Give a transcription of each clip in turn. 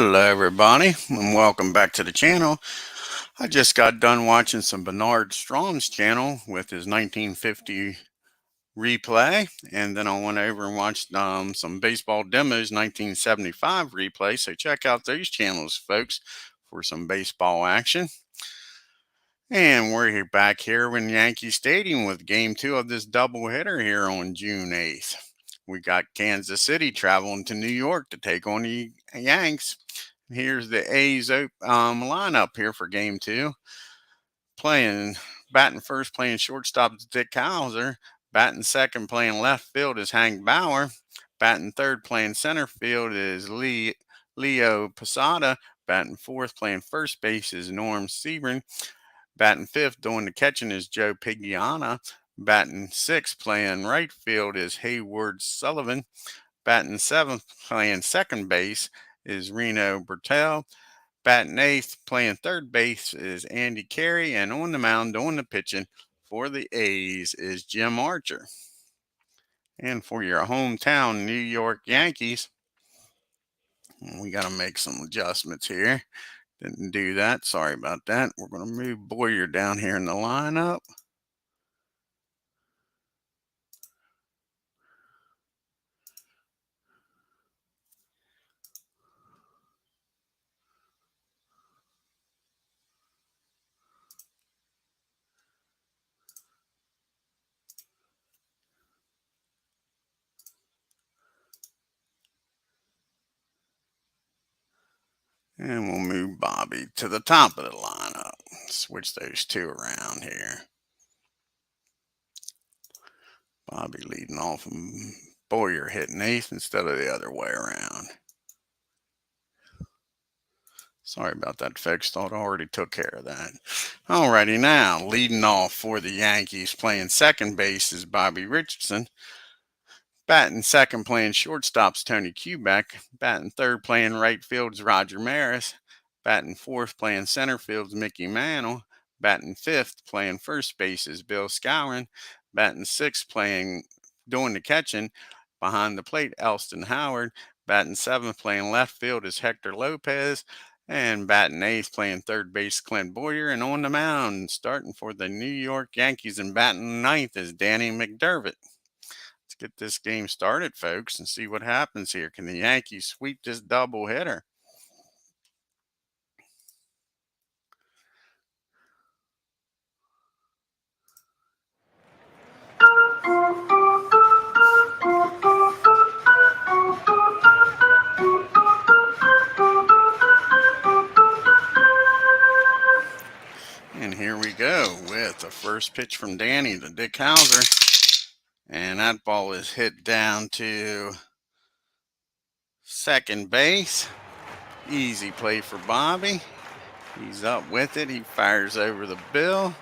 Hello everybody and welcome back to the channel. I just got done watching some Bernard Strom's channel with his 1950 replay, and then I went over and watched some baseball demos 1975 replay. So check out those channels, folks, for some baseball action. And we're back here in Yankee Stadium with game 2 of this doubleheader here on June 8th. We got Kansas City traveling to New York to take on the Yanks. Here's the A's lineup here for game 2. Batting first, playing shortstop is Dick Hauser. Batting second, playing left field is Hank Bauer. Batting third, playing center field is Leo Posada. Batting fourth, playing first base is Norm Sebring. Batting fifth, doing the catching is Joe Paggiana. Batting sixth, playing right field is Hayward Sullivan. Batting seventh, playing second base is Reno Bertel. Batting eighth, playing third base is Andy Carey. And on the mound, doing the pitching for the A's is Jim Archer. And for your hometown New York Yankees, we got to make some adjustments here. Didn't do that. Sorry about that. We're going to move Boyer down here in the lineup. And we'll move Bobby to the top of the lineup. Switch those two around here. Bobby leading off and Boyer hitting eighth instead of the other way around. Sorry about that, folks. Thought I already took care of that. Alrighty, now leading off for the Yankees, playing second base is Bobby Richardson. Batting second, playing shortstop's Tony Kubek. Batting third, playing right field is Roger Maris. Batting fourth, playing center field is Mickey Mantle. Batting fifth, playing first base is Bill Skowron. Batting sixth, doing the catching behind the plate, Elston Howard. Batting seventh, playing left field is Hector Lopez. And batting eighth, playing third base, Clint Boyer. And on the mound, starting for the New York Yankees and batting ninth is Danny McDEVITT. Let's get this game started, folks, and see what happens here. Can the Yankees sweep this doubleheader? And here we go with the first pitch from Danny to Dick Hauser. And that ball is hit down to second base. Easy play for Bobby. He's up with it. He fires over the bill.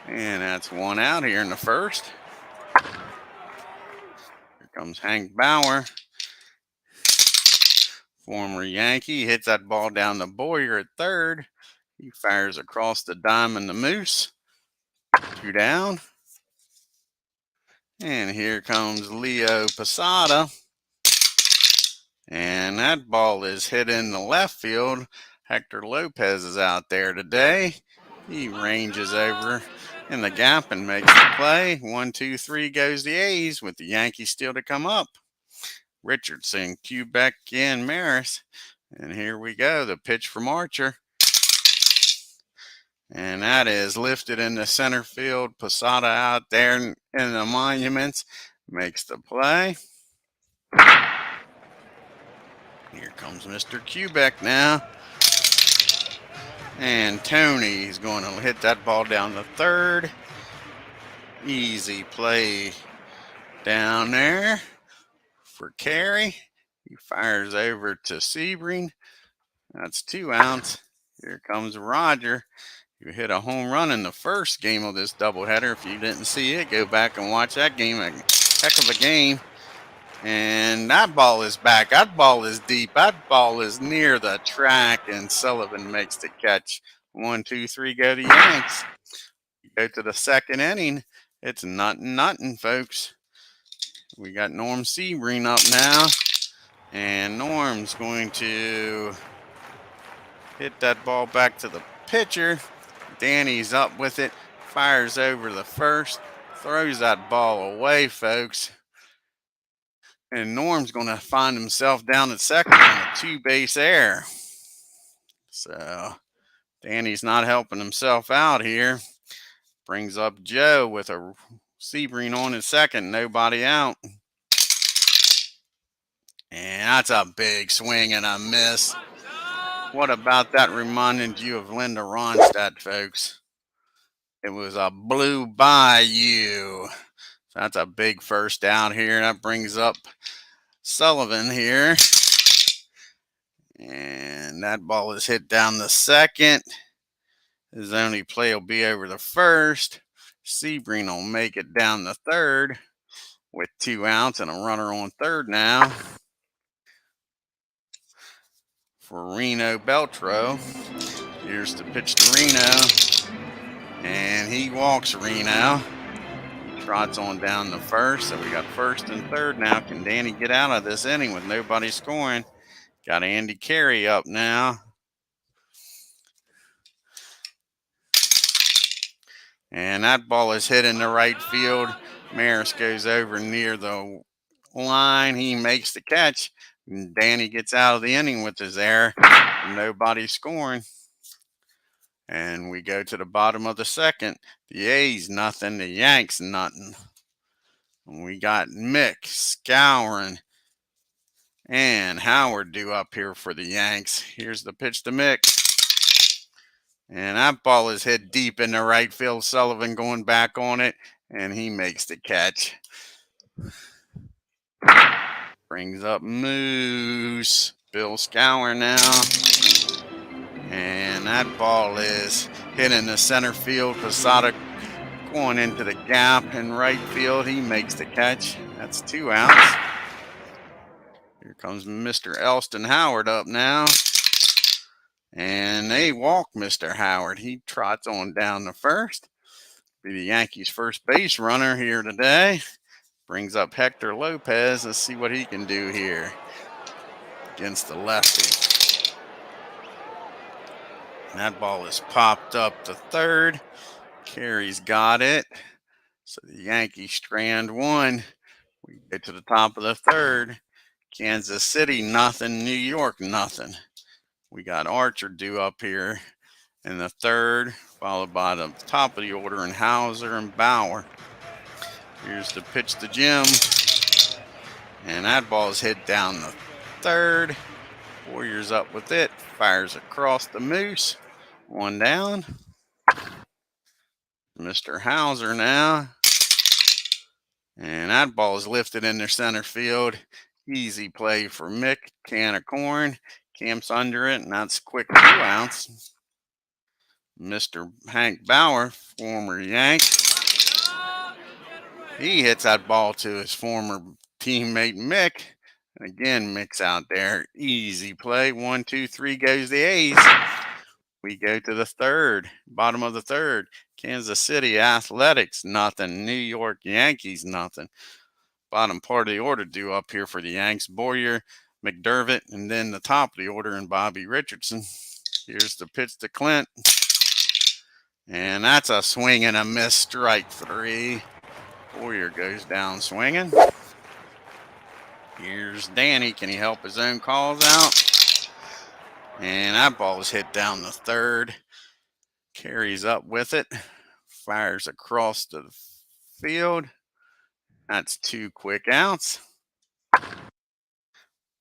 And that's one out here in the first. Here comes Hank Bauer. Former Yankee. Hits that ball down to Boyer at third. He fires across the diamond the Moose. 2 down. And here comes Leo Posada. And that ball is hit in the left field. Hector Lopez is out there today. He ranges over in the gap and makes the play. 1, 2, 3 goes the A's with the Yankees still to come up. Richardson, Kubek, and Maris. And here we go, the pitch from Archer. And that is lifted in the center field. Posada out there in the monuments makes the play. Here comes Mr. Kubek now. And Tony's going to hit that ball down the third. Easy play down there for Carey. He fires over to Sebring. That's 2 outs. Here comes Roger. You hit a home run in the first game of this doubleheader. If you didn't see it, go back and watch that game. A heck of a game. And that ball is back. That ball is deep. That ball is near the track, and Sullivan makes the catch. 1, 2, 3, go to Yanks. Go to the second inning. It's nothing, folks. We got Norm Sebring up now. And Norm's going to Hit that ball back to the pitcher. Danny's up with it. Fires over the first. Throws that ball away, folks. And Norm's going to find himself down at second on a two-base error. So Danny's not helping himself out here. Brings up Joe with a Sebring on at second. Nobody out. And that's a big swing and a miss. What about that reminded you of Linda Ronstadt, folks? It was a blue bayou. So that's a big first down here. That brings up Sullivan here. And that ball is hit down the second. His only play will be over the first. Sebring will make it down the third with 2 outs and a runner on third now for Reno Beltro. Here's the pitch to Reno. And he walks Reno. Trots on down the first. So we got first and third now. Can Danny get out of this inning with nobody scoring? Got Andy Carey up now. And that ball is hit in the right field. Maris goes over near the line. He makes the catch. And Danny gets out of the inning with his error. Nobody scoring. And we go to the bottom of the second. The A's nothing. The Yanks nothing. And we got Mick, Scourin, and Howard due up here for the Yanks. Here's the pitch to Mick. And that ball is hit deep in the right field. Sullivan going back on it, and he makes the catch. Brings up Moose. Bill Scour now. And that ball is hit in the center field. Posada going into the gap in right field. He makes the catch. That's 2 outs. Here comes Mr. Elston Howard up now. And they walk Mr. Howard. He trots on down the first. Be the Yankees' first base runner here today. Brings up Hector Lopez. Let's see what he can do here against the lefty. And that ball is popped up to third. Carey's got it. So the Yankees strand one. We get to the top of the third. Kansas City, nothing. New York, nothing. We got Archer due up here in the third, followed by the top of the order in Hauser and Bauer. Here's the pitch to Jim. And that ball is hit down the third. Warriors up with it. Fires across the Moose. 1 down. Mr. Hauser now. And that ball is lifted in their center field. Easy play for Mick. Can of corn. Camps under it, and that's quick 2 outs. Mr. Hank Bauer, former Yank. He hits that ball to his former teammate Mick. And again, Mick's out there. Easy play. 1, 2, 3 goes the A's. We go to the third, bottom of the third. Kansas City Athletics, nothing. New York Yankees, nothing. Bottom part of the order due up here for the Yanks. Boyer, McDEVITT, and then the top of the order in Bobby Richardson. Here's the pitch to Clint. And that's a swing and a miss, strike 3. Boyer goes down swinging. Here's Danny. Can he help his own calls out? And that ball is hit down the third. Carries up with it. Fires across the field. That's 2 quick outs.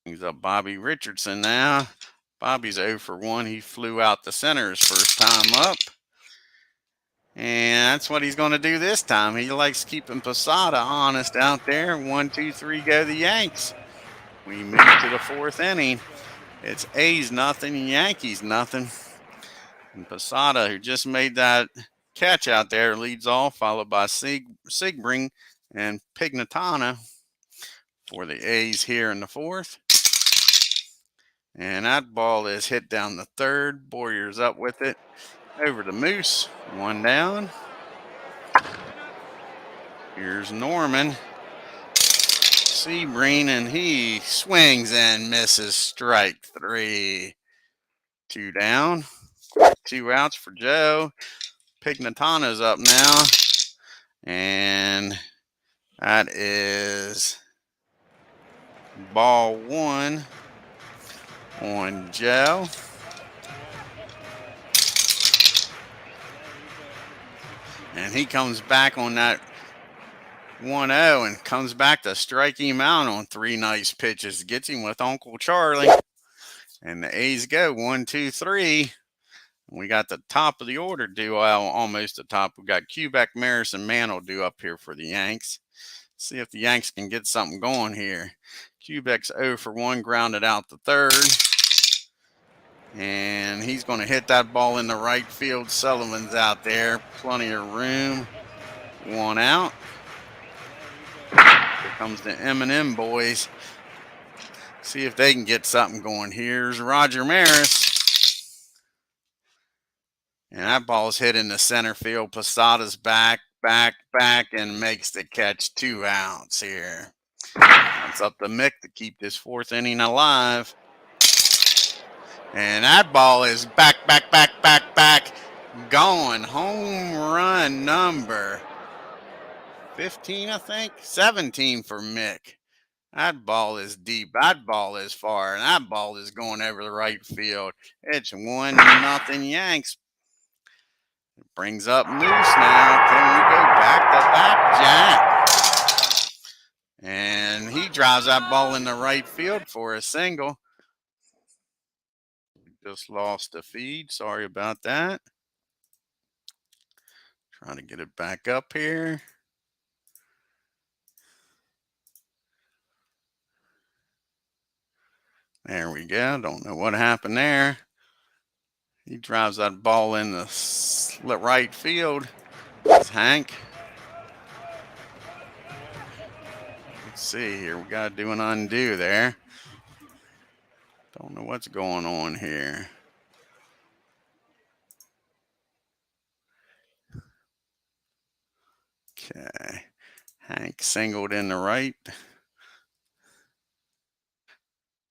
Brings up Bobby Richardson now. Bobby's 0 for 1. He flew out the center his first time up. And that's what he's going to do this time. He likes keeping Posada honest out there. 1, 2, 3 go the Yanks. We move to the 4th inning. It's A's nothing, Yankees nothing. And Posada, who just made that catch out there, leads off, followed by Sebring and Pignatana for the A's here in the 4th. And that ball is hit down the third. Boyer's up with it. Over to Moose. 1 down. Here's Norman. Sebring, and he swings and misses, strike 3. 2 down. 2 outs for Joe. Pignatano's up now. And that is ball 1 on Joe. And he comes back on that 1-0 and comes back to strike him out on 3 nice pitches. Gets him with Uncle Charlie. And the A's go 1, 2, 3. We got the top of the order due, well, almost the top. We got Quebec, Maris, and Mantle due up here for the Yanks. See if the Yanks can get something going here. Quebec's 0 for 1, grounded out the third. And he's going to hit that ball in the right field. Sullivan's out there. Plenty of room. 1 out. Here comes the M&M boys. See if they can get something going. Here's Roger Maris. And that ball's hit in the center field. Posada's back, and makes the catch. 2 outs here. It's up to Mick to keep this 4th inning alive. And that ball is back. Going. Home run number 15, I think. 17 for Mick. That ball is deep. That ball is far. And that ball is going over the right field. It's 1-0 Yanks. It brings up Moose now. Can we go back to back, Jack? And he drives that ball in the right field for a single. Just lost the feed. Sorry about that. Trying to get it back up here. There we go. Don't know what happened there. He drives that ball in the right field. It's Hank. Let's see here. We got to do an undo there. Don't know what's going on here. Okay. Hank singled in the right.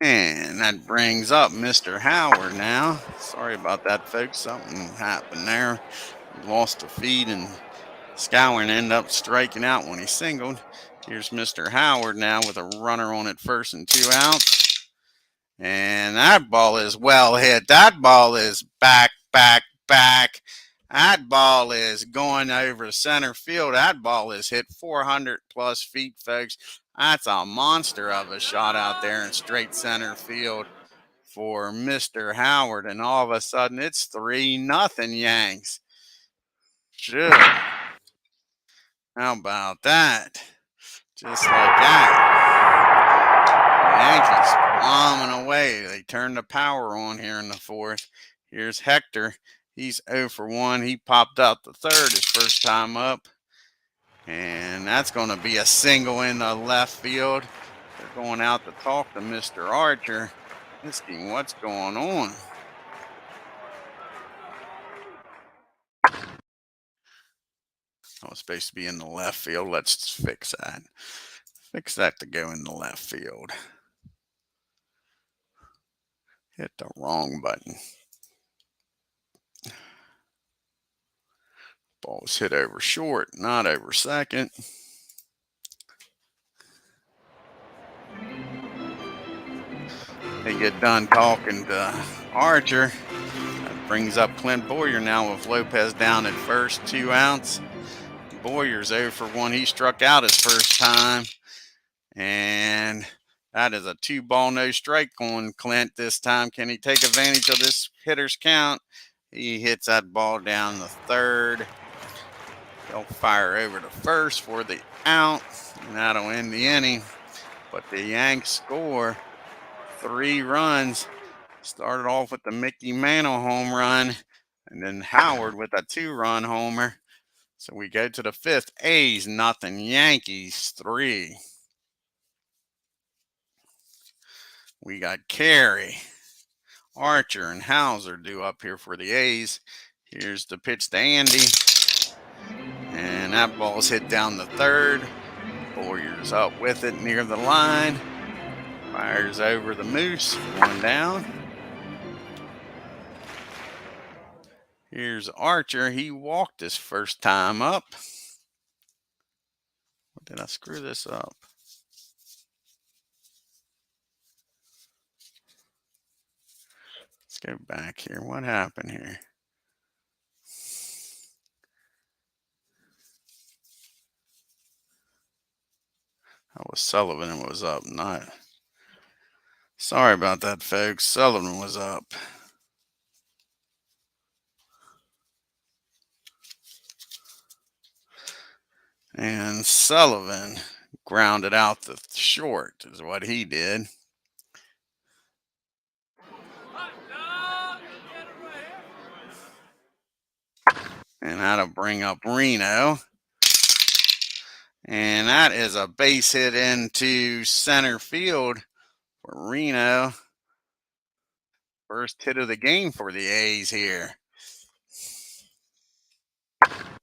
And that brings up Mr. Howard now. Sorry about that, folks. Something happened there. Lost the feed, and Scowen ended up striking out when he singled. Here's Mr. Howard now with a runner on at first and 2 outs. And that ball is well hit. That ball is back. That ball is going over center field. That ball is hit 400 plus feet, folks. That's a monster of a shot out there in straight center field for Mr. Howard. And all of a sudden, it's 3-0 Yanks. Sure. How about that? Just like that. Yankees bombing away. They turned the power on here in the 4th. Here's Hector. He's 0 for 1. He popped out the third his first time up. And that's going to be a single in the left field. They're going out to talk to Mr. Archer. Asking what's going on. I was supposed to be in the left field. Let's fix that. Fix that to go in the left field. Hit the wrong button. Ball was hit over short, not over second. They get done talking to Archer. That brings up Clint Boyer now with Lopez down at first, 2 outs. Boyer's 0 for 1. He struck out his first time. And that is a 2-ball, no strike on Clint this time. Can he take advantage of this hitter's count? He hits that ball down the third. They'll fire over to first for the out, and that'll end the inning. But the Yanks score 3 runs. Started off with the Mickey Mantle home run, and then Howard with a 2-run homer. So we go to the 5th. A's 0, Yankees 3. We got Carey, Archer, and Hauser due up here for the A's. Here's the pitch to Andy. And that ball's hit down the third. Boyer's up with it near the line. Fires over the Moose. 1 down. Here's Archer. He walked his first time up. Did I screw this up? Let's go back here. What happened here? That was Sullivan was up, not. Sorry about that, folks. Sullivan was up. And Sullivan grounded out the short, is what he did. And that'll bring up Reno. And that is a base hit into center field for Reno. First hit of the game for the A's here.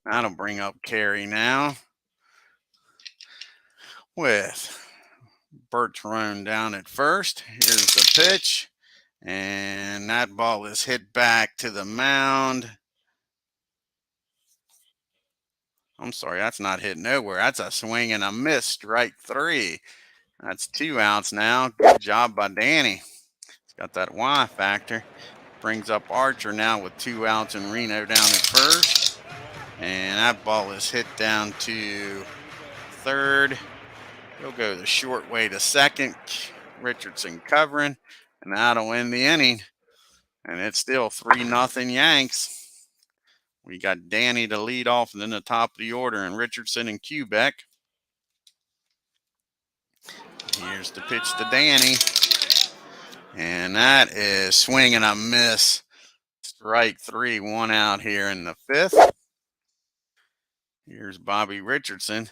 That'll bring up Carey now. With Bertrand down at first. Here's the pitch. And that ball is hit back to the mound. I'm sorry, that's not hit nowhere. That's a swing and a miss, strike 3. That's 2 outs now. Good job by Danny. He's got that Y factor. Brings up Archer now with 2 outs and Reno down at first. And that ball is hit down to third. He'll go the short way to second. Richardson covering. And that'll end the inning. And it's still 3-0 Yanks. We got Danny to lead off and then the top of the order and Richardson and Quebec. Here's the pitch to Danny. And that is swing and a miss. Strike 3, 1 out here in the 5th. Here's Bobby Richardson.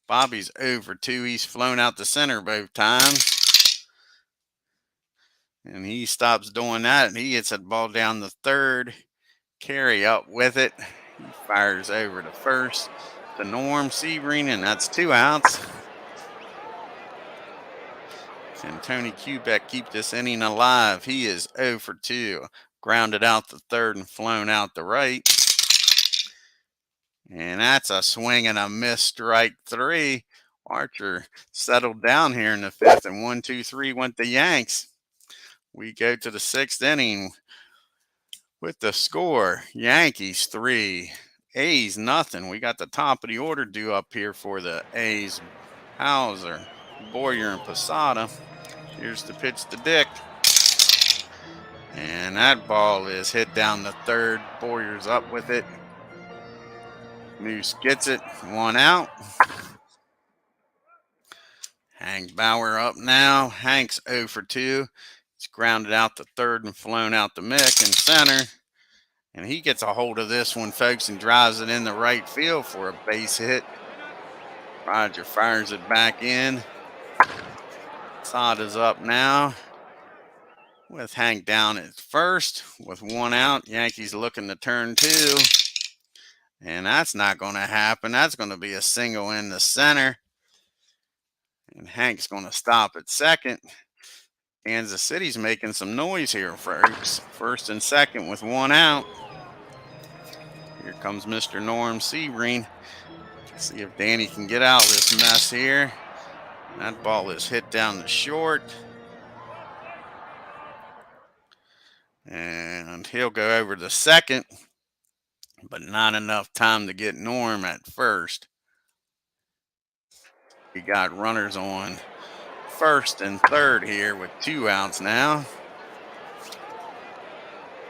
Bobby's 0 for 2. He's flown out the center both times. And he stops doing that and he hits that ball down the third. Carey up with it. He fires over to first to Norm Sebring, and that's 2 outs. And Tony Quebec keep this inning alive. He is 0 for 2. Grounded out the third and flown out the right. And that's a swing and a miss, strike 3. Archer settled down here in the 5th, and 1, 2, 3 went the Yanks. We go to the 6th inning with the score, Yankees 3, A's nothing. We got the top of the order due up here for the A's. Hauser, Boyer, and Posada. Here's the pitch to Dick. And that ball is hit down the third. Boyer's up with it. Moose gets it. 1 out. Hank Bauer up now. Hank's 0 for 2. He's grounded out the third and flown out the Mick in center. And he gets a hold of this one, folks, and drives it in the right field for a base hit. Roger fires it back in. Posada's up now with Hank down at first with 1 out. Yankees looking to turn 2. And that's not going to happen. That's going to be a single in the center. And Hank's going to stop at second. Kansas City's making some noise here, folks. First and second with 1 out. Here comes Mr. Norm Sebring. See if Danny can get out of this mess here. That ball is hit down the short. And he'll go over to second, but not enough time to get Norm at first. We got runners on first and third here with 2 outs now.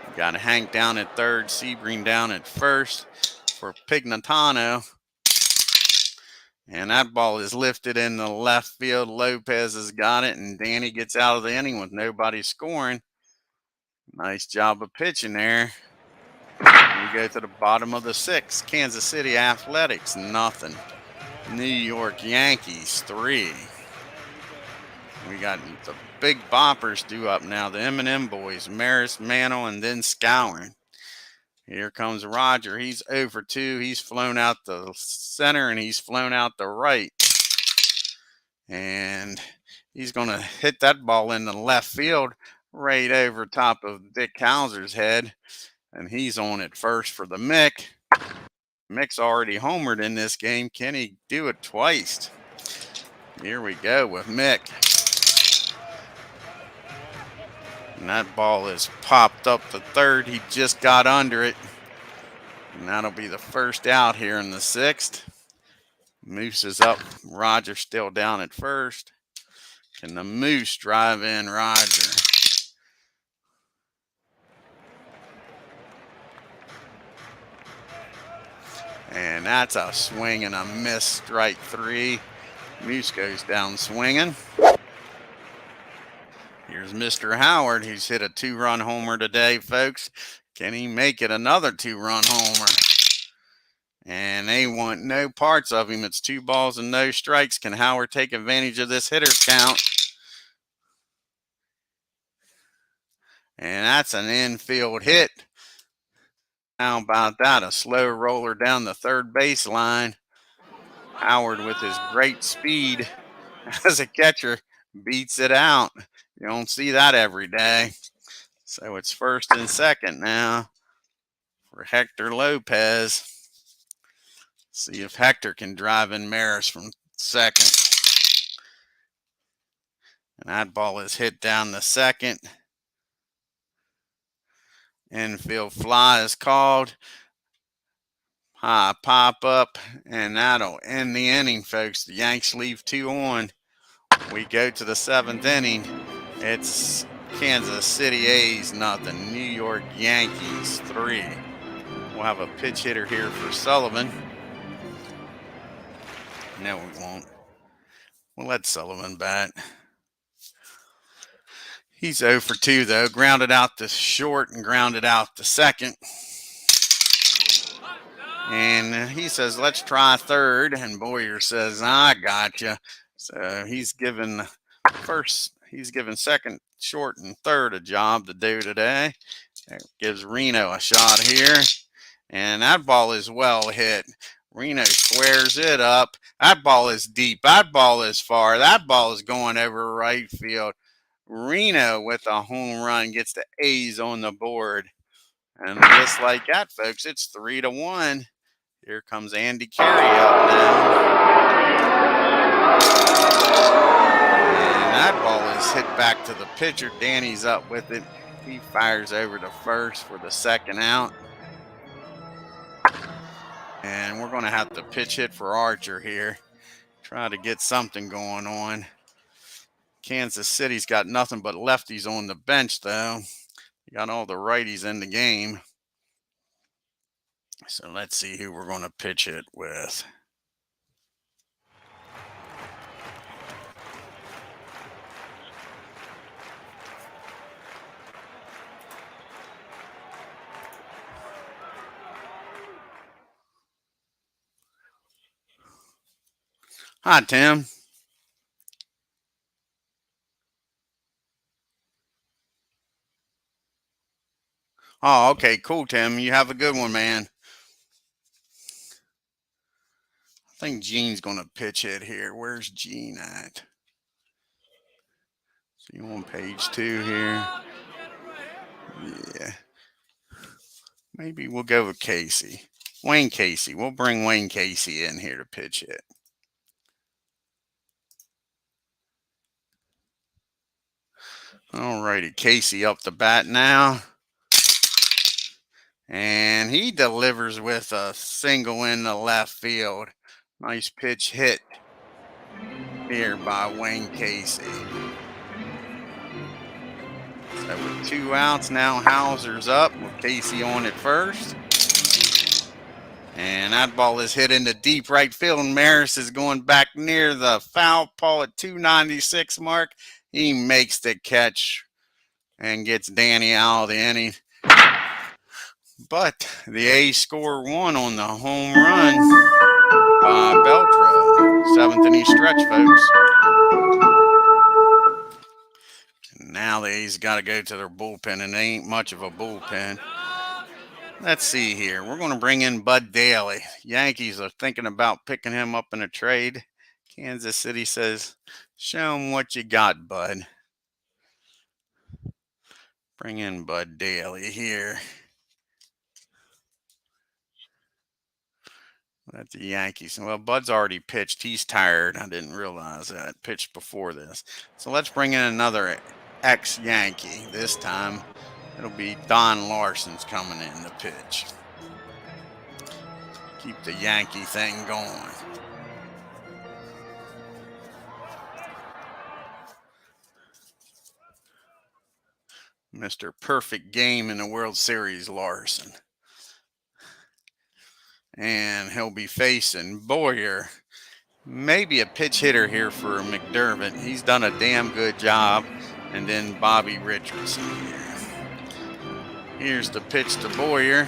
We got Hank down at third, Sebring down at first for Pignatano. And that ball is lifted in the left field. Lopez has got it, and Danny gets out of the inning with nobody scoring. Nice job of pitching there. We go to the bottom of the 6th. Kansas City Athletics, nothing. New York Yankees, 3. We got the big boppers due up now. The M&M boys, Maris, Mantle, and then Scouring. Here comes Roger. He's 0 for 2. He's flown out the center and he's flown out the right. And he's going to hit that ball in the left field right over top of Dick Hauser's head. And he's on at first for the Mick. Mick's already homered in this game. Can he do it twice? Here we go with Mick. And that ball is popped up to third. He just got under it. And that'll be the first out here in the sixth. Moose is up. Roger still down at first. Can the Moose drive in Roger? And that's a swing and a miss, strike three. Moose goes down swinging. Here's Mr. Howard, who's hit a two-run homer today, folks. Can he make it another two-run homer? And they want no parts of him. It's 2 balls and no strikes. Can Howard take advantage of this hitter's count? And that's an infield hit. How about that? A slow roller down the third baseline. Howard, with his great speed as a catcher, beats it out. You don't see that every day. So it's first and second now for Hector Lopez. See if Hector can drive in Maris from second. And that ball is hit down the second. Infield fly is called. High pop up, and that'll end the inning, folks. The Yanks leave 2 on. We go to the 7th inning. It's Kansas City A's nothing. New York Yankees 3. We'll have a pitch hitter here for Sullivan. No, we won't. We'll let Sullivan bat. He's 0 for 2, though. Grounded out to short and grounded out to second. And he says, let's try third. And Boyer says, I got you. So he's given second, short, and third a job to do today. That gives Reno a shot here. And that ball is well hit. Reno squares it up. That ball is deep. That ball is far. That ball is going over right field. Reno with a home run gets the A's on the board. And just like that, folks, it's 3-1. Here comes Andy Carey up now. And that ball is hit back to the pitcher. Danny's up with it. He fires over to first for the second out. And we're going to have to pitch hit for Archer here. Try to get something going on. Kansas City's got nothing but lefties on the bench, though. You got all the righties in the game. So let's see who we're going to pitch it with. Hi, Tim. Oh, okay, cool, Tim. You have a good one, man. I think Gene's going to pitch it here. Where's Gene at? See you on page 2 here. Yeah. Maybe we'll go with Casey. Wayne Casey. We'll bring Wayne Casey in here to pitch it. All righty, Casey up the bat now. And he delivers with a single in the left field. Nice pitch hit here by Wayne Casey. So with 2 outs now, Hauser's up with Casey on at first. And that ball is hit into deep right field. And Maris is going back near the foul pole at 296 mark. He makes the catch and gets Danny out of the inning. But the A's score 1 on the home run by Beltran. 7th inning stretch, folks. Now the A's got to go to their bullpen, and they ain't much of a bullpen. Let's see here. We're going to bring in Bud Daly. Yankees are thinking about picking him up in a trade. Kansas City says, show him what you got, Bud. Bring in Bud Daly here. At the Yankees. Well, Bud's already pitched. He's tired. I didn't realize that. Pitched before this. So let's bring in another ex-Yankee. This time it'll be Don Larson's coming in to pitch. Keep the Yankee thing going. Mr. Perfect Game in the World Series, Larson. And he'll be facing Boyer. Maybe a pitch hitter here for McDEVITT. He's done a damn good job. And then Bobby Richardson here. Here's the pitch to Boyer.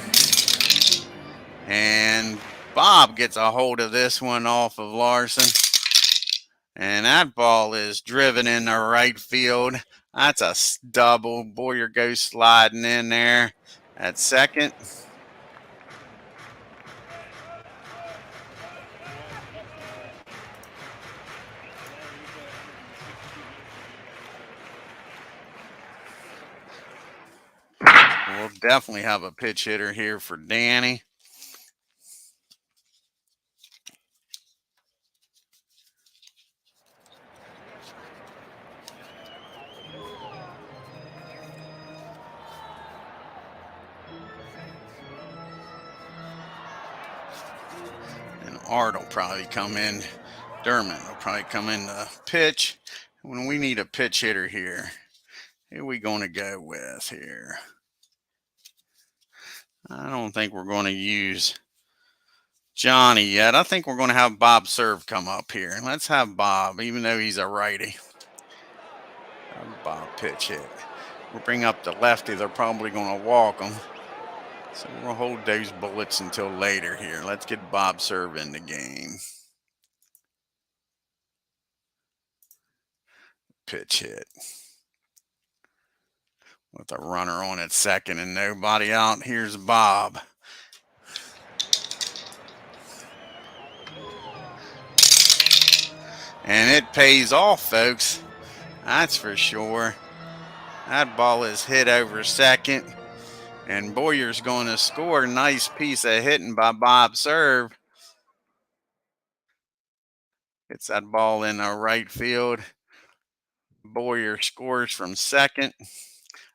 And Bob gets a hold of this one off of Larson. And that ball is driven into right field. That's a double. Boyer goes sliding in there at second. We'll definitely have a pitch hitter here for Danny. And Art will probably come in. Dermott will probably come in to pitch. When we need a pitch hitter here, who are we going to go with here? I don't think we're going to use Johnny yet. I think we're going to have Bob Serve come up here. Let's have Bob, even though he's a righty. Have Bob pitch hit. We'll bring up the lefty. They're probably going to walk him. So we'll hold those bullets until later here. Let's get Bob Serve in the game. Pitch hit. With a runner on at second and nobody out, here's Bob. And it pays off, folks. That's for sure. That ball is hit over second. And Boyer's going to score. Nice piece of hitting by Bob Serve. Gets that ball in the right field. Boyer scores from second.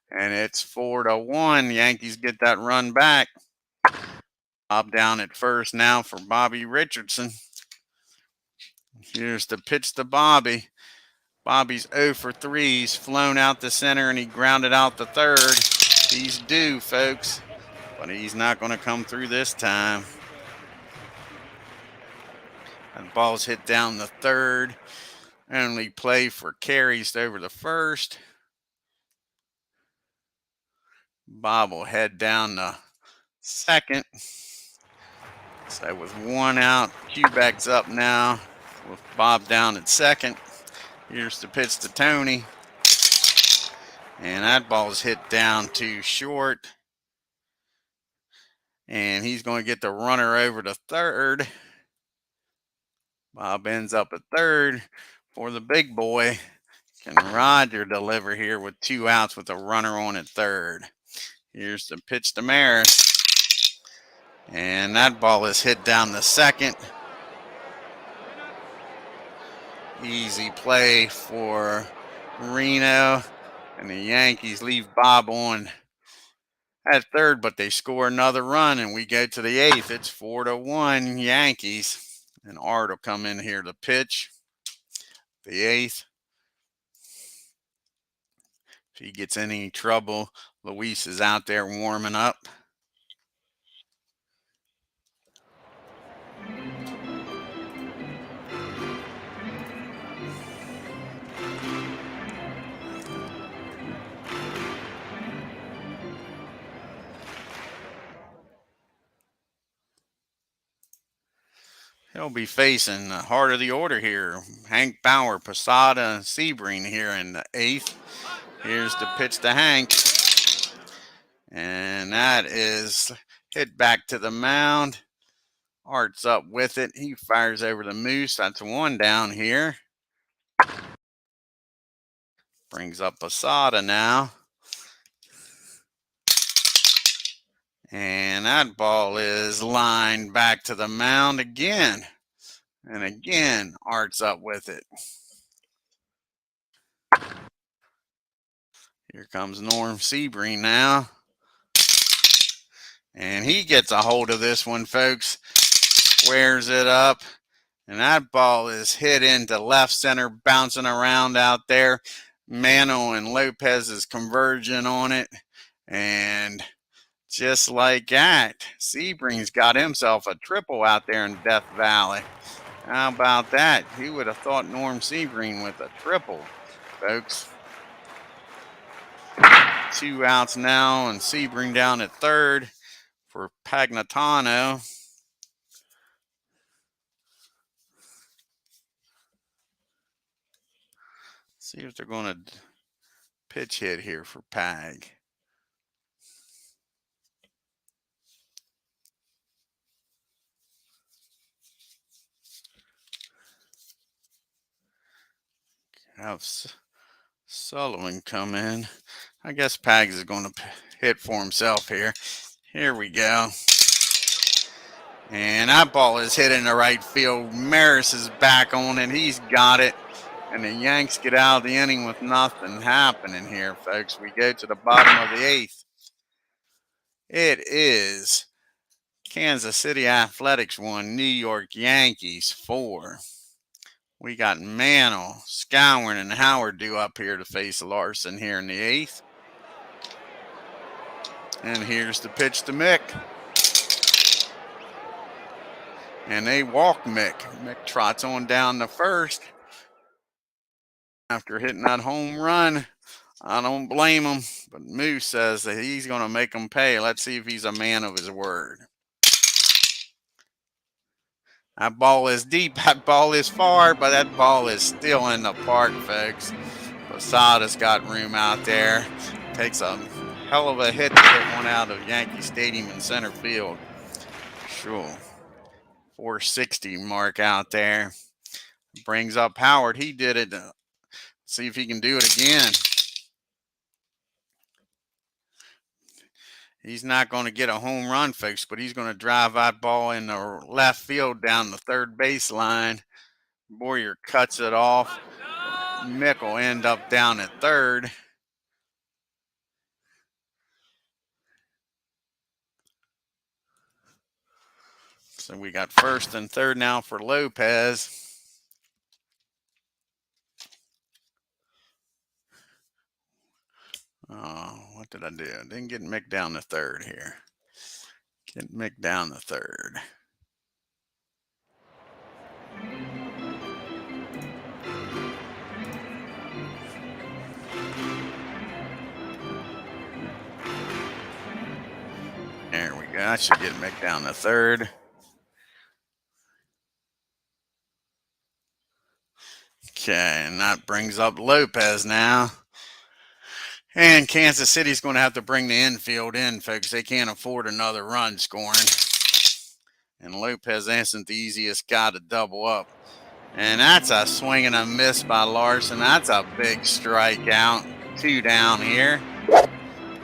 And it's 4-1. Yankees get that run back. Bob down at first now for Bobby Richardson. Here's the pitch to Bobby. Bobby's 0 for 3. He's flown out the center and he grounded out the third. He's due, folks. But he's not going to come through this time. That ball's hit down the third. Only play for carries over the first. Bob will head down the second. So with one out, Quebec's up now with Bob down at second. Here's the pitch to Tony. And that ball's hit down too short. And he's going to get the runner over to third. Bob ends up at third for the big boy. Can Roger deliver here with 2 outs with a runner on at third? Here's the pitch to Maris. And that ball is hit down the second. Easy play for Reno. And the Yankees leave Bob on at third, but they score another run, and we go to the 8th. It's 4-1 Yankees. And Art will come in here to pitch the 8th. If he gets any trouble, Luis is out there warming up. He'll be facing the heart of the order here. Hank Bauer, Posada, and Sebring here in the 8th. Here's the pitch to Hank. And that is hit back to the mound. Art's up with it. He fires over the Moose. That's 1 down here. Brings up Posada now. And that ball is lined back to the mound again. And again, Art's up with it. Here comes Norm Sebring now. And he gets a hold of this one, folks. Squares it up. And that ball is hit into left center, bouncing around out there. Mano and Lopez is converging on it. And just like that, Sebring's got himself a triple out there in Death Valley. How about that? Who would have thought Norm Sebring with a triple, folks? 2 outs now, and Sebring down at third for Pagnatano. See if they're going to pitch hit here for Pag. Have Sullivan come in. I guess Pags is going to hit for himself here. Here we go. And that ball is hit in the right field. Maris is back on it. He's got it. And the Yanks get out of the inning with nothing happening here, folks. We go to the bottom of the 8th. It is Kansas City Athletics 1, New York Yankees 4. We got Mantle, Scowen, and Howard due up here to face Larson here in the 8th. And here's the pitch to Mick. And they walk Mick. Mick trots on down to first. After hitting that home run, I don't blame him. But Moose says that he's going to make him pay. Let's see if he's a man of his word. That ball is deep. That ball is far, but that ball is still in the park, folks. Posada's got room out there. Takes a hell of a hit to get one out of Yankee Stadium in center field. Sure. 460 mark out there. Brings up Howard. He did it. See if he can do it again. He's not going to get a home run, folks, but he's going to drive that ball in the left field down the third baseline. Boyer cuts it off. Mick will end up down at third. So we got first and third now for Lopez. Oh, what did I do? I didn't get Mick down the third here. Get Mick down the third. There we go. I should get Mick down the third. Okay, and that brings up Lopez now. And Kansas City's going to have to bring the infield in, folks. They can't afford another run scoring. And Lopez isn't the easiest guy to double up. And that's a swing and a miss by Larson. That's a big strikeout. 2 down here.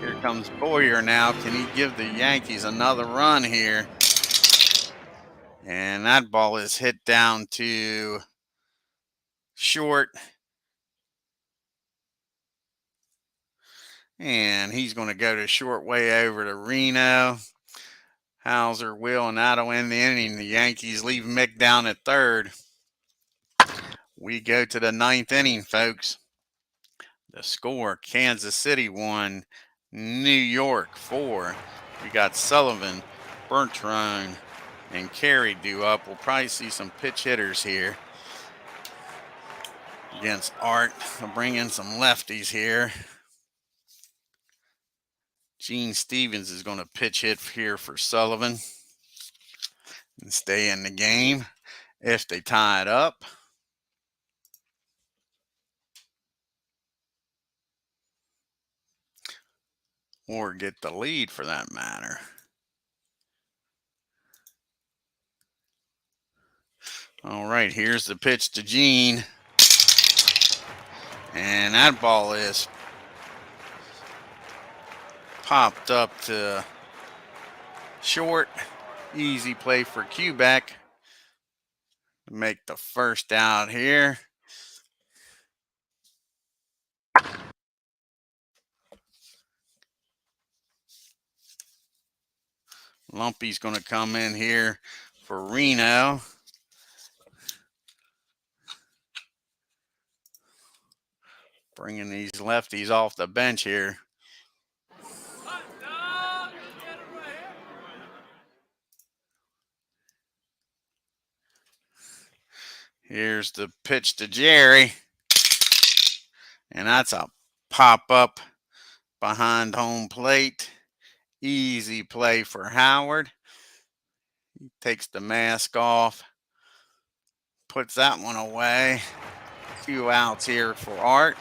Here comes Boyer now. Can he give the Yankees another run here? And that ball is hit down to short. And he's going to go to short way over to Reno. Hauser will, and that'll end the inning. The Yankees leave Mick down at third. We go to the 9th inning, folks. The score, Kansas City 1, New York 4. We got Sullivan, Bertrand, and Carey due up. We'll probably see some pitch hitters here against Art. I'll bring in some lefties here. Gene Stevens is going to pitch hit here for Sullivan and stay in the game if they tie it up. Or get the lead for that matter. All right, here's the pitch to Gene. And that ball is popped up to Short, easy play for Quebec to make the first out here. Lumpy's going to come in here for Reno. Bringing these lefties off the bench here. Here's the pitch to Jerry. And that's a pop-up behind home plate. Easy play for Howard. He takes the mask off. Puts that one away. 2 outs here for Art.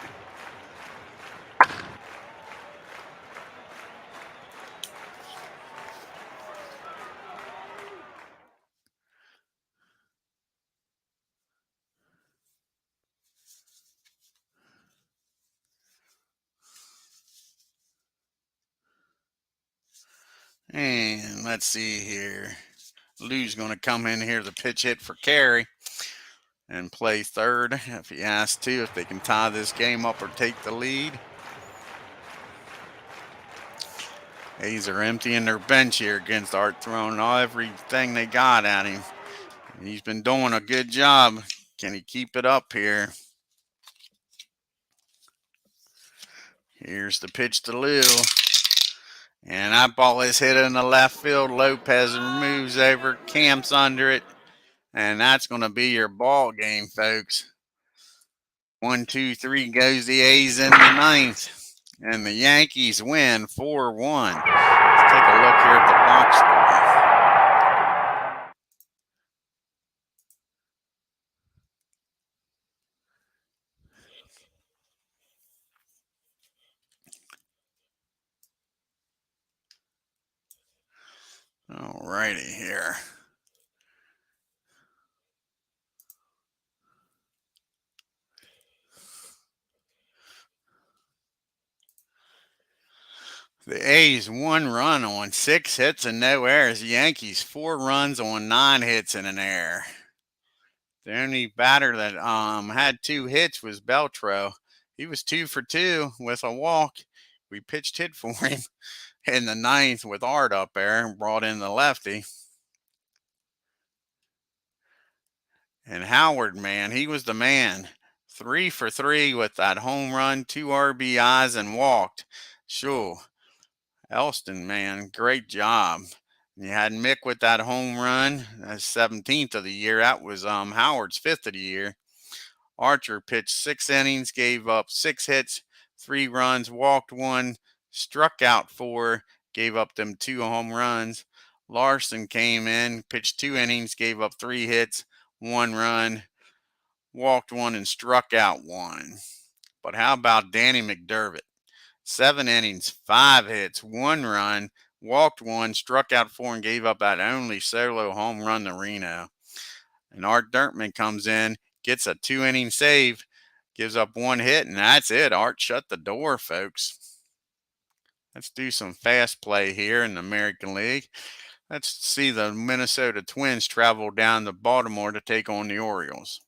And let's see here. Lou's going to come in here to pitch hit for Carey and play third if he has to, if they can tie this game up or take the lead. A's are emptying their bench here against Art, throwing everything they got at him. He's been doing a good job. Can he keep it up here? Here's the pitch to Lou. And that ball is hit in the left field. Lopez moves over, camps under it. And that's going to be your ball game, folks. 1, 2, 3 goes the A's in the 9th. And the Yankees win 4-1. Let's take a look here at the box score. All righty here. The A's 1 run on 6 hits and no errors. The Yankees 4 runs on 9 hits and an error. The only batter that had 2 hits was Beltro. He was 2 for 2 with a walk. We pitched hit for him in the 9th with Art up there and brought in the lefty. And Howard, man, he was the man. 3 for 3 with that home run, 2 RBIs, and walked. Sure. Elston, man, great job. You had Mick with that home run, that's 17th of the year. That was Howard's 5th of the year. Archer pitched 6 innings, gave up 6 hits, 3 runs, walked 1, struck out 4, gave up them 2 home runs. Larson came in, pitched 2 innings, gave up 3 hits, 1 run, walked 1, and struck out 1. But how about Danny McDevitt? 7 innings, 5 hits, 1 run, walked 1, struck out 4, and gave up that only solo home run to Reno. And Art Dirtman comes in, gets a 2-inning save, gives up 1 hit, and that's it. Art shut the door, folks. Let's do some fast play here in the American League. Let's see the Minnesota Twins travel down to Baltimore to take on the Orioles.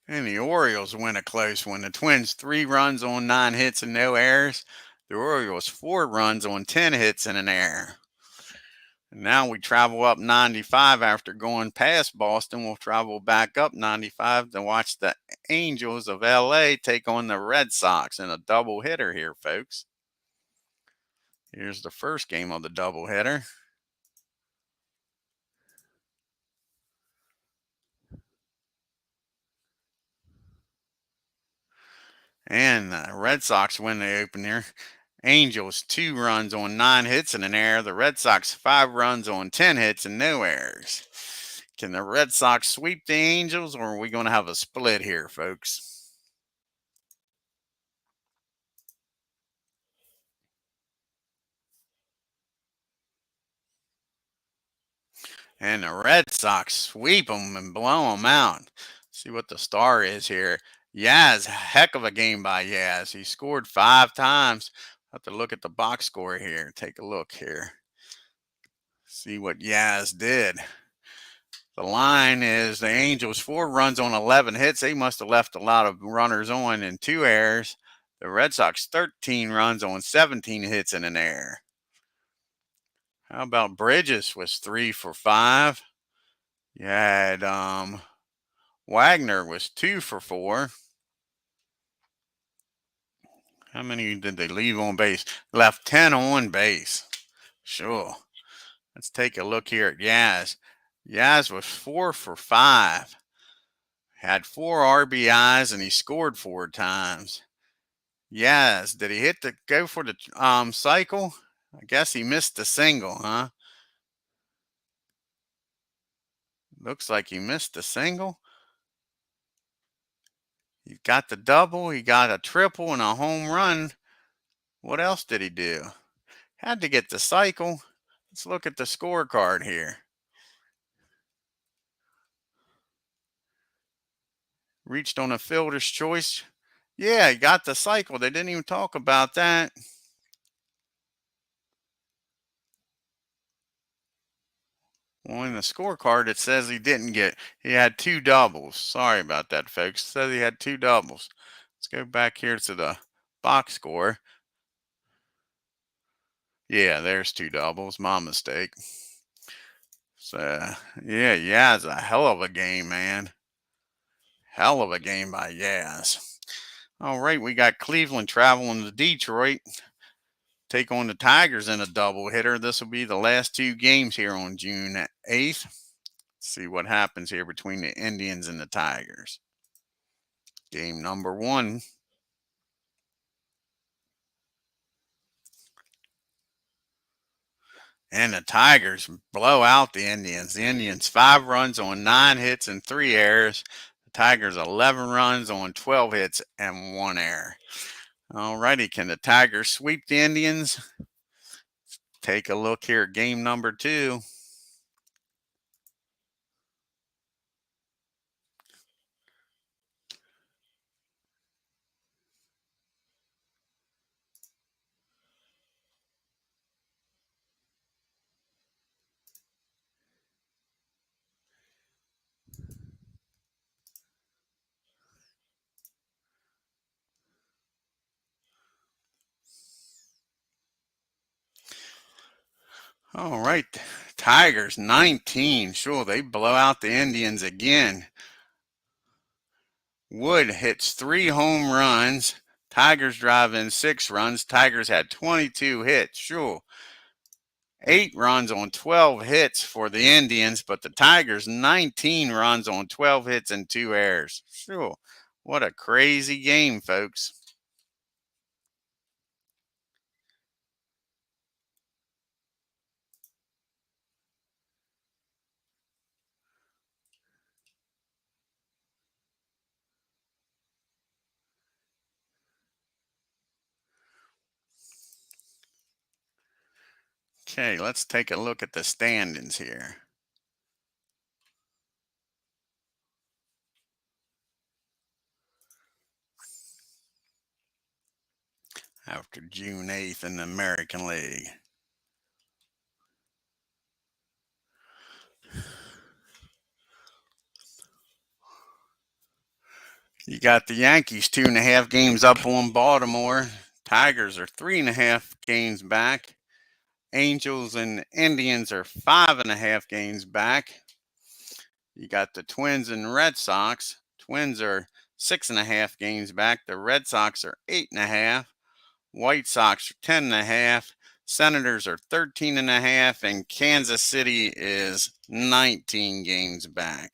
And the Orioles win a close one. The Twins 3 runs on 9 hits and no errors. The Orioles 4 runs on 10 hits and an error. And now we travel up 95 after going past Boston. We'll travel back up 95 to watch the Angels of LA take on the Red Sox in a doubleheader here, folks. Here's the first game of the doubleheader. And the Red Sox win the opener. Angels 2 runs on 9 hits and an error. The Red Sox 5 runs on 10 hits and no errors. Can the Red Sox sweep the Angels, or are we going to have a split here, folks? And the Red Sox sweep them and blow them out. See what the star is here. Yaz, heck of a game by Yaz. He scored 5 times. Have to look at the box score here. Take a look here. See what Yaz did. The line is the Angels 4 runs on 11 hits. They must have left a lot of runners on and 2 errors. The Red Sox 13 runs on 17 hits and an error. How about Bridges was 3 for 5. You had Wagner was 2 for 4. How many did they leave on base? Left 10 on base. Sure. Let's take a look here at Yaz. Yaz was 4 for 5. Had 4 RBIs and he scored 4 times. Yaz, did he go for the cycle? I guess he missed the single, huh? Looks like he missed the single. He got the double, he got a triple and a home run. What else did he do? Had to get the cycle. Let's look at the scorecard here. Reached on a fielder's choice. Yeah, he got the cycle. They didn't even talk about that. Well, in the scorecard, it says he had 2 doubles. Sorry about that, folks. It says he had 2 doubles. Let's go back here to the box score. Yeah, there's 2 doubles. My mistake. So, yeah, it's a hell of a game, man. Hell of a game by Yaz. All right, we got Cleveland traveling to Detroit. Take on the Tigers in a doubleheader. This will be the last 2 games here on June 8th. See what happens here between the Indians and the Tigers. Game number 1. And the Tigers blow out the Indians. The Indians 5 runs on 9 hits and 3 errors. The Tigers 11 runs on 12 hits and 1 error. All righty, can the Tigers sweep the Indians? Take a look here at game number 2. All right, Tigers 19. Sure, they blow out the Indians again. Wood hits 3 home runs. Tigers drive in 6 runs. Tigers had 22 hits. Sure. 8 runs on 12 hits for the Indians, but the Tigers 19 runs on 12 hits and 2 errors. Sure. What a crazy game, folks. Okay, let's take a look at the standings here. After June 8th in the American League. You got the Yankees 2.5 games up on Baltimore. Tigers are 3.5 games back. Angels and Indians are 5.5 games back. You got the Twins and Red Sox. Twins are 6.5 games back. The Red Sox are 8.5. White Sox are 10.5. Senators are 13.5. And Kansas City is 19 games back.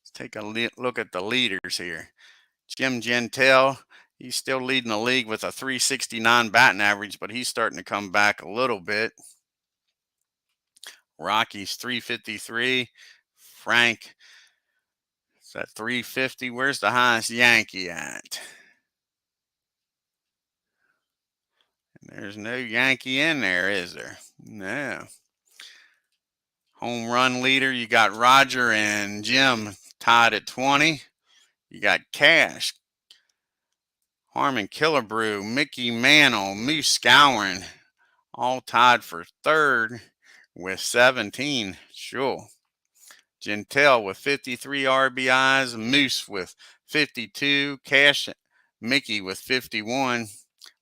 Let's take a look at the leaders here. Jim Gentile, he's still leading the league with a 369 batting average, but he's starting to come back a little bit. Rocky's 353. Frank is at 350. Where's the highest Yankee at? There's no Yankee in there, is there? Yeah. Home run leader, you got Roger and Jim tied at 20. You got Cash, Harmon Killebrew, Mickey Mantle, Moose Scourin, all tied for third with 17. Sure. Gentile with 53 RBIs, Moose with 52, Cash, Mickey with 51.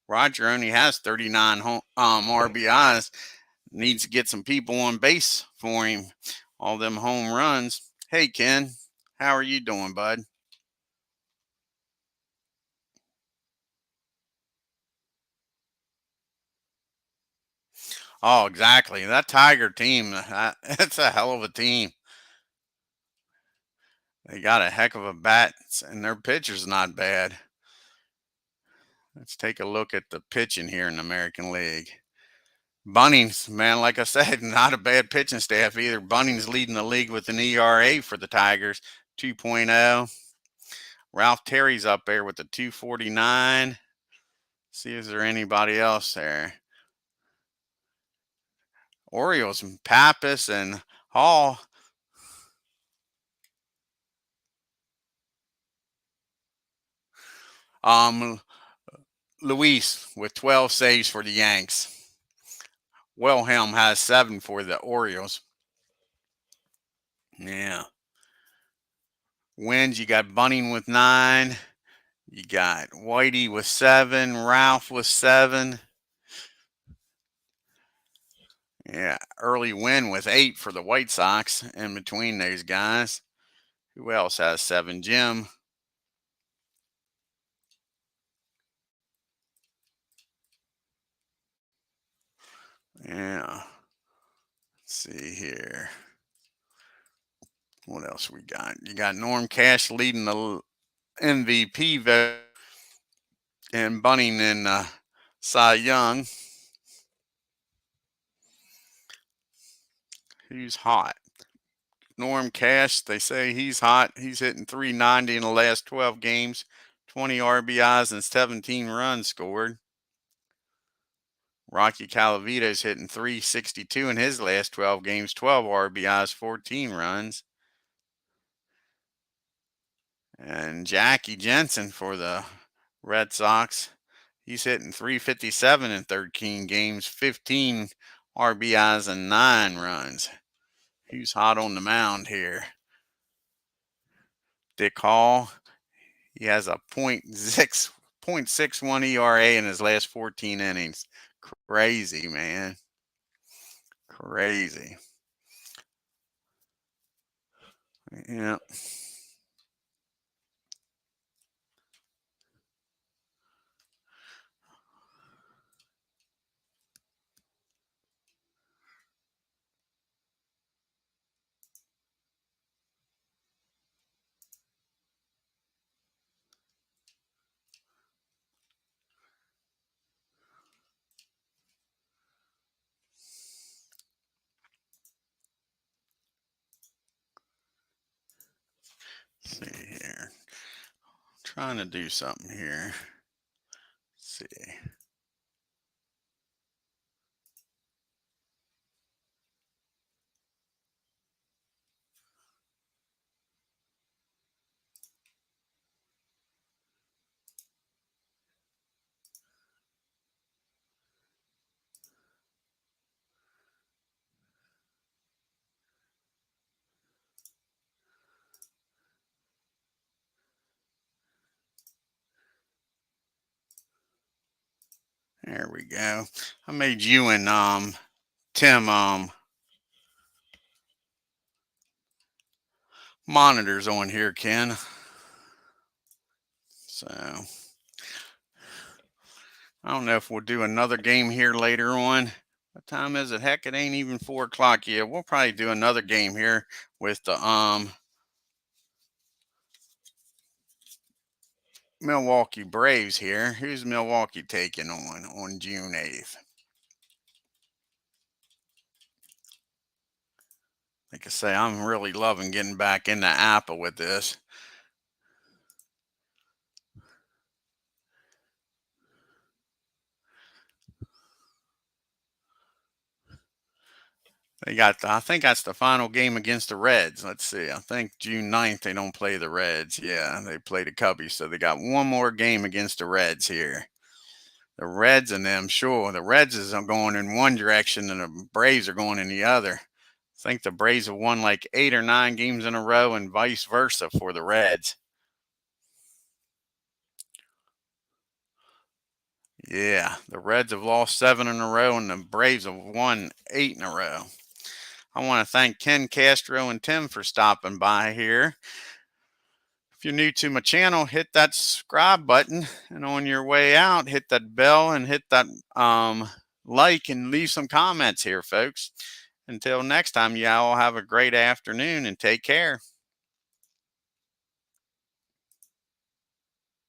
Roger only has 39 RBIs. Needs to get some people on base for him. All them home runs. Hey, Ken, how are you doing, bud? Oh, exactly. That Tiger team, it's a hell of a team. They got a heck of a bat, and their pitcher's not bad. Let's take a look at the pitching here in the American League. Bunnings, man, like I said, not a bad pitching staff either. Bunnings leading the league with an ERA for the Tigers, 2.0. Ralph Terry's up there with the 249. See, is there anybody else there? Orioles, Pappas and Hall. Um, Luis with 12 saves for the Yanks. Wilhelm has 7 for the Orioles. Yeah. Wins, you got Bunning with 9. You got Whitey with 7. Ralph with 7. Yeah. Early win with 8 for the White Sox in between those guys. Who else has 7? Jim. Yeah. Let's see here. What else we got? You got Norm Cash leading the MVP vote and Bunning and Cy Young. Who's hot? Norm Cash, they say he's hot. He's hitting 390 in the last 12 games, 20 RBIs and 17 runs scored. Rocky Calavito's hitting 362 in his last 12 games, 12 RBIs, 14 runs. And Jackie Jensen for the Red Sox, he's hitting 357 in 13 games, 15 RBIs and 9 runs. Who's hot on the mound here? Dick Hall. He has a .61 ERA in his last 14 innings. Crazy, man. Crazy. Yeah. Let's see here. Trying to do something here. Let's see. There we go. I made you and Tim monitors on here, Ken. So I don't know if we'll do another game here later on. What time is it? Heck, it ain't even 4 o'clock yet. We'll probably do another game here with the Milwaukee Braves here. Who's Milwaukee taking on June 8th? Like I say, I'm really loving getting back into Appa with this. They got I think that's the final game against the Reds. Let's see. I think June 9th they don't play the Reds. Yeah, they play the Cubbies. So they got one more game against the Reds here. The Reds and them, sure. The Reds is going in one direction and the Braves are going in the other. I think the Braves have won like 8 or 9 games in a row and vice versa for the Reds. Yeah, the Reds have lost 7 in a row and the Braves have won 8 in a row. I want to thank Ken Castro and Tim for stopping by here. If you're new to my channel, hit that subscribe button, and on your way out, hit that bell and hit that like and leave some comments here, folks. Until next time, y'all have a great afternoon and take care.